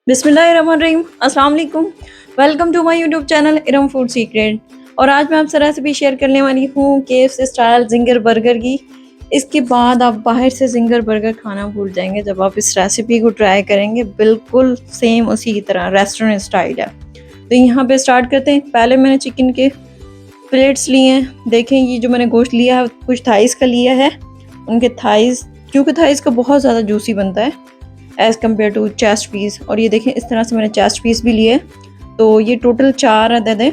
बिस्मिल्लाहिर्रहमानिर्रहीम। अस्सलाम वालेकुम। Welcome to my YouTube channel Iram food secret. और आज मैं आपसे रेसिपी शेयर करने वाली हूँ केएफसी स्टाइल जिंगर बर्गर की। इसके बाद आप बाहर से जिंगर बर्गर खाना भूल जाएंगे जब आप इस रेसिपी को ट्राई करेंगे। बिल्कुल सेम उसी की तरह रेस्टोरेंट स्टाइल है। तो यहाँ पे स्टार्ट करते हैं। पहले मैंने चिकन के प्लेट्स लिए हैं। देखें ये जो मैंने गोश्त लिया है कुछ थाइस का लिया है। उनके थाइस, क्योंकि थाइस का बहुत ज़्यादा जूसी बनता है as compare to chest piece. और ये देखें इस तरह से मैंने चेस्ट पीस भी लिए। तो ये टोटल 4 अदद है।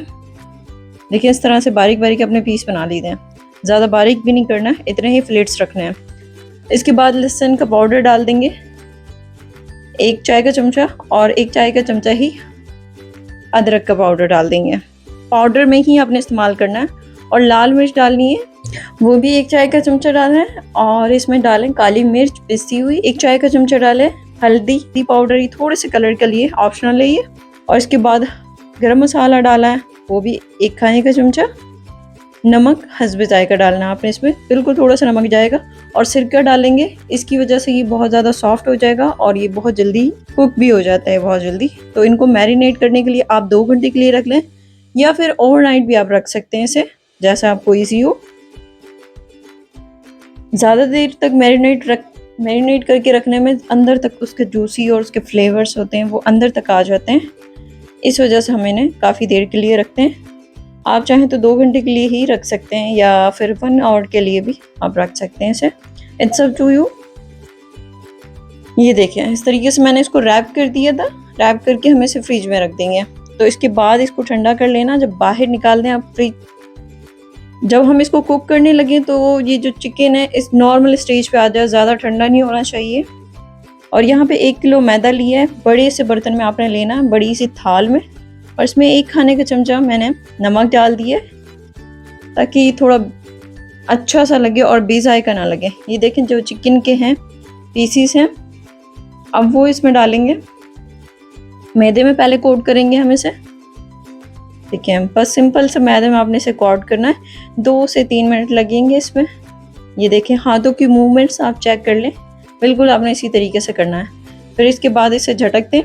देखिए इस तरह से बारीक बारीक अपने पीस बना लिए हैं। ज़्यादा बारीक भी नहीं करना, इतने ही फ्लेट्स रखने हैं। इसके बाद लहसुन का पाउडर डाल देंगे 1 चाय का चमचा, और 1 चाय का चमचा ही अदरक का पाउडर डाल देंगे। पाउडर में ही आपने इस्तेमाल करना है। और लाल मिर्च डालनी है, वो भी 1 चाय का चमचा डालना है। और इसमें डालें काली मिर्च पिसी हुई 1 चाय का चमचा डालें। हल्दी पाउडर ये थोड़े से कलर के लिए ऑप्शनल है ये। और इसके बाद गरम मसाला डाला है, वो भी 1 खाने का चमचा। नमक हस्बे जायका डालना है आपने, इसमें बिल्कुल थोड़ा सा नमक जाएगा। और सिरका डालेंगे, इसकी वजह से ये बहुत ज़्यादा सॉफ्ट हो जाएगा और ये बहुत जल्दी कुक भी हो जाता है बहुत जल्दी। तो इनको मैरिनेट करने के लिए आप 2 घंटे के लिए रख लें, या फिर ओवरनाइट भी आप रख सकते हैं इसे, जैसा आपको ईजी हो। ज़्यादा देर तक मैरिनेट करके रखने में अंदर तक उसके जूसी और उसके फ्लेवर्स होते हैं वो अंदर तक आ जाते हैं। इस वजह से हम इन्हें काफ़ी देर के लिए रखते हैं। आप चाहें तो 2 घंटे के लिए ही रख सकते हैं, या फिर 1 आवर के लिए भी आप रख सकते हैं इसे। It's up to you. ये देखें इस तरीके से मैंने इसको रैप कर दिया था। रैप करके हम इसे फ्रिज में रख देंगे। तो इसके बाद इसको ठंडा कर लेना। जब बाहर निकाल दें आप फ्रिज, जब हम इसको कुक करने लगे तो ये जो चिकन है इस नॉर्मल स्टेज पे आ जाए, ज़्यादा ठंडा नहीं होना चाहिए। और यहाँ पे 1 किलो मैदा लिया है। बड़े से बर्तन में आपने लेना है, बड़ी सी थाल में। और इसमें 1 खाने का चमचा मैंने नमक डाल दिया ताकि थोड़ा अच्छा सा लगे और बेजायका ना लगे। ये देखें जो चिकन के हैं पीसीस हैं, अब वो इसमें डालेंगे। मैदे में पहले कोट करेंगे हम इसे। ठीक है, बस सिंपल से मैदे में आपने इसे कोट करना है। 2 से 3 मिनट लगेंगे इसमें। ये देखें हाथों की मूवमेंट्स आप चेक कर लें, बिल्कुल आपने इसी तरीके से करना है। फिर इसके बाद इसे झटक दें।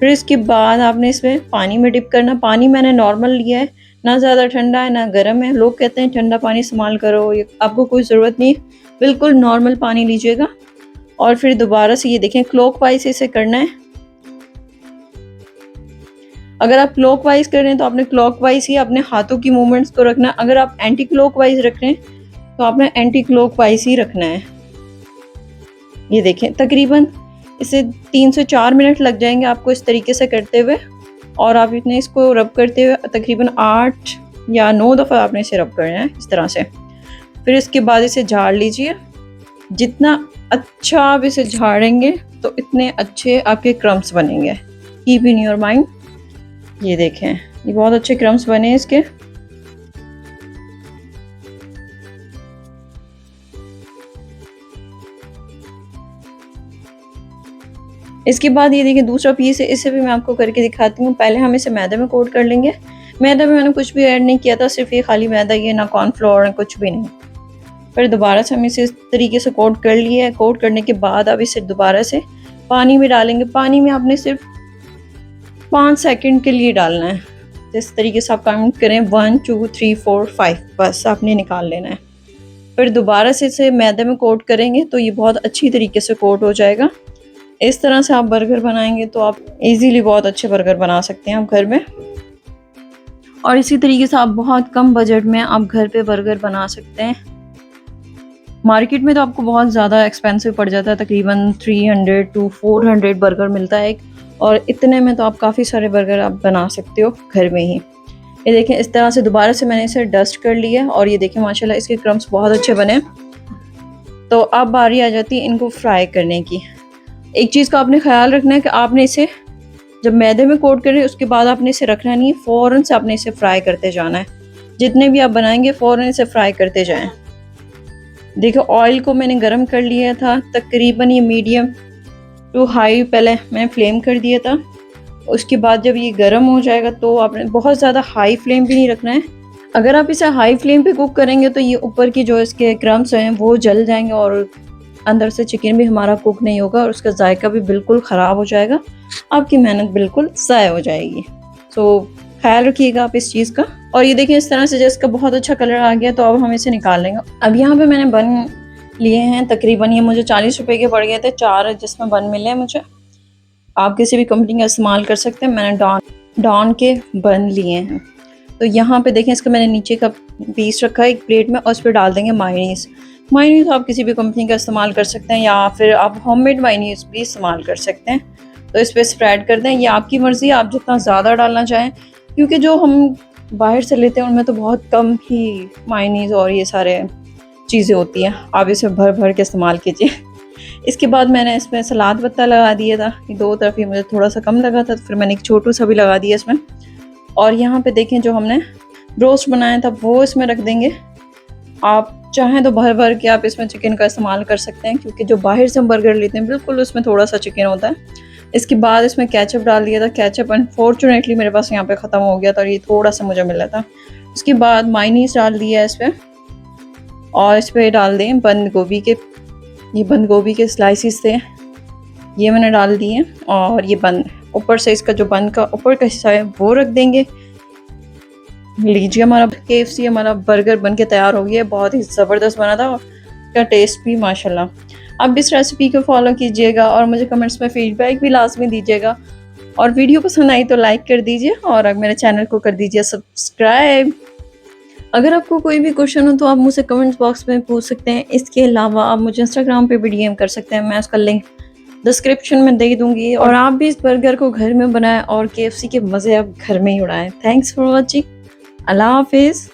फिर इसके बाद आपने इसमें पानी में डिप करना। पानी मैंने नॉर्मल लिया है, ना ज़्यादा ठंडा है ना गर्म है। लोग कहते हैं ठंडा पानी इस्तेमाल करो, ये आपको कोई ज़रूरत नहीं है, बिल्कुल नॉर्मल पानी लीजिएगा। और फिर दोबारा से ये देखें क्लॉकवाइज इसे करना है। अगर आप क्लॉकवाइज कर रहे हैं तो आपने क्लॉकवाइज ही अपने हाथों की मूवमेंट्स को रखना है। अगर आप एंटी क्लॉकवाइज रख रहे हैं तो आपने एंटी क्लॉकवाइज ही रखना है। ये देखें तकरीबन इसे 3 से 4 मिनट लग जाएंगे आपको इस तरीके से करते हुए। और आप इतने इसको रब करते हुए तकरीबन 8 या 9 दफ़ा आपने इसे रब करना है इस तरह से। फिर इसके बाद इसे झाड़ लीजिए। जितना अच्छा आप इसे झाड़ेंगे तो इतने अच्छे आपके क्रम्स बनेंगे। Keep in your mind. ये देखें ये बहुत अच्छे क्रम्स बने इसके। इसके बाद ये देखें दूसरा पीस है, इसे भी मैं आपको करके दिखाती हूँ। पहले हम इसे मैदे में कोट कर लेंगे। मैदे में मैंने कुछ भी ऐड नहीं किया था, सिर्फ ये खाली मैदा, ये ना कॉर्नफ्लोर कुछ भी नहीं। फिर दोबारा से हम इसे इस तरीके से कोट कर लिया है। कोट करने के बाद अब इसे दोबारा से पानी में डालेंगे। पानी में आपने सिर्फ 5 सेकंड के लिए डालना है। इस तरीके से आप काउंट करें 1 2 3 4 5, बस आपने निकाल लेना है। फिर दोबारा से इसे मैदे में कोट करेंगे तो ये बहुत अच्छी तरीके से कोट हो जाएगा। इस तरह से आप बर्गर बनाएंगे तो आप इजीली बहुत अच्छे बर्गर बना सकते हैं आप घर में। और इसी तरीके से आप बहुत कम बजट में आप घर पे बर्गर बना सकते हैं। मार्केट में तो आपको बहुत ज़्यादा एक्सपेंसिव पड़ जाता है, तकरीबन 300 to 400 बर्गर मिलता है एक। और इतने में तो आप काफ़ी सारे बर्गर आप बना सकते हो घर में ही। ये देखें इस तरह से दोबारा से मैंने इसे डस्ट कर लिया। और ये देखें माशाल्लाह इसके क्रम्स बहुत अच्छे बने। तो अब बारी आ जाती है इनको फ्राई करने की। एक चीज़ का आपने ख्याल रखना है कि आपने इसे जब मैदे में कोट करें उसके बाद आपने इसे रखना नहीं है, फ़ौरन से आपने इसे फ्राई करते जाना है। जितने भी आप बनाएंगे फ़ौरन इसे फ्राई करते जाएं। देखो ऑयल को मैंने गरम कर लिया था, तकरीबन ये मीडियम टू हाई पहले मैंने फ्लेम कर दिया था। उसके बाद जब ये गरम हो जाएगा तो आपने बहुत ज़्यादा हाई फ्लेम भी नहीं रखना है। अगर आप इसे हाई फ्लेम पे कुक करेंगे तो ये ऊपर की जो इसके क्रम्स हैं वो जल जाएंगे और अंदर से चिकन भी हमारा कुक नहीं होगा और उसका जायका भी बिल्कुल ख़राब हो जाएगा, आपकी मेहनत बिल्कुल ज़ाया हो जाएगी। तो ख्याल रखिएगा आप इस चीज़ का। और ये देखिए इस तरह से जिसका बहुत अच्छा कलर आ गया, तो अब हम इसे निकाल लेंगे। अब यहाँ पे मैंने बन लिए हैं, तकरीबन ये मुझे 40 रुपए के पड़ गए थे, 4 जिसमें बन मिले हैं मुझे। आप किसी भी कंपनी का इस्तेमाल कर सकते हैं, मैंने डॉन के बन लिए हैं। तो यहाँ पे देखें इसका मैंने नीचे का पीस रखा है एक प्लेट में, और उस पर डाल देंगे मायोनीज़। मायोनीज़ आप किसी भी कंपनी का इस्तेमाल कर सकते हैं, या फिर आप होममेड मायोनीज़ भी इस्तेमाल कर सकते हैं। तो इस पर स्प्रेड कर दें, ये आपकी मर्ज़ी है, आप जितना ज़्यादा डालना चाहें, क्योंकि जो हम बाहर से लेते हैं उनमें तो बहुत कम ही मायोनीज़ और ये सारे चीज़ें होती हैं। आप इसे भर भर के इस्तेमाल कीजिए। इसके बाद मैंने इसमें सलाद पत्ता लगा दिया था, ये 2 तरफ ही मुझे थोड़ा सा कम लगा था, तो फिर मैंने एक छोटू सा भी लगा दिया इसमें। और यहाँ पे देखें जो हमने रोस्ट बनाया था वो इसमें रख देंगे। आप चाहें तो भर भर के आप इसमें चिकन का इस्तेमाल कर सकते हैं, क्योंकि जो बाहर से हम बर्गर लेते हैं बिल्कुल उसमें थोड़ा सा चिकन होता है। इसके बाद इसमें केचप डाल दिया था, केचप अनफॉर्चुनेटली मेरे पास यहाँ पे ख़त्म हो गया था और ये थोड़ा सा मुझे मिला था। उसके बाद मायोनीज़ डाल दिया इस पर, और इस पर डाल दें बंद गोभी के, ये बंद गोभी के स्लाइसिस थे, ये मैंने डाल दिए। और ये बंद ऊपर से इसका जो बन का ऊपर का हिस्सा है वो रख देंगे। लीजिए हमारा KFC हमारा बर्गर बन के तैयार हो गया, बहुत ही ज़बरदस्त बना था, उसका टेस्ट भी माशाल्लाह। आप इस रेसिपी को फॉलो कीजिएगा और मुझे कमेंट्स में फीडबैक भी लाजमी दीजिएगा। और वीडियो पसंद आई तो लाइक कर दीजिए, और मेरे चैनल को कर दीजिए सब्सक्राइब। अगर आपको कोई भी क्वेश्चन हो तो आप मुझसे कमेंट्स बॉक्स में पूछ सकते हैं। इसके अलावा आप मुझे इंस्टाग्राम पे भी DM कर सकते हैं, मैं उसका लिंक डिस्क्रिप्शन में दे दूंगी। और आप भी इस बर्गर को घर में बनाएं और KFC के मज़े आप घर में ही उड़ाएं। Thanks for watching. अल्लाह हाफिज़।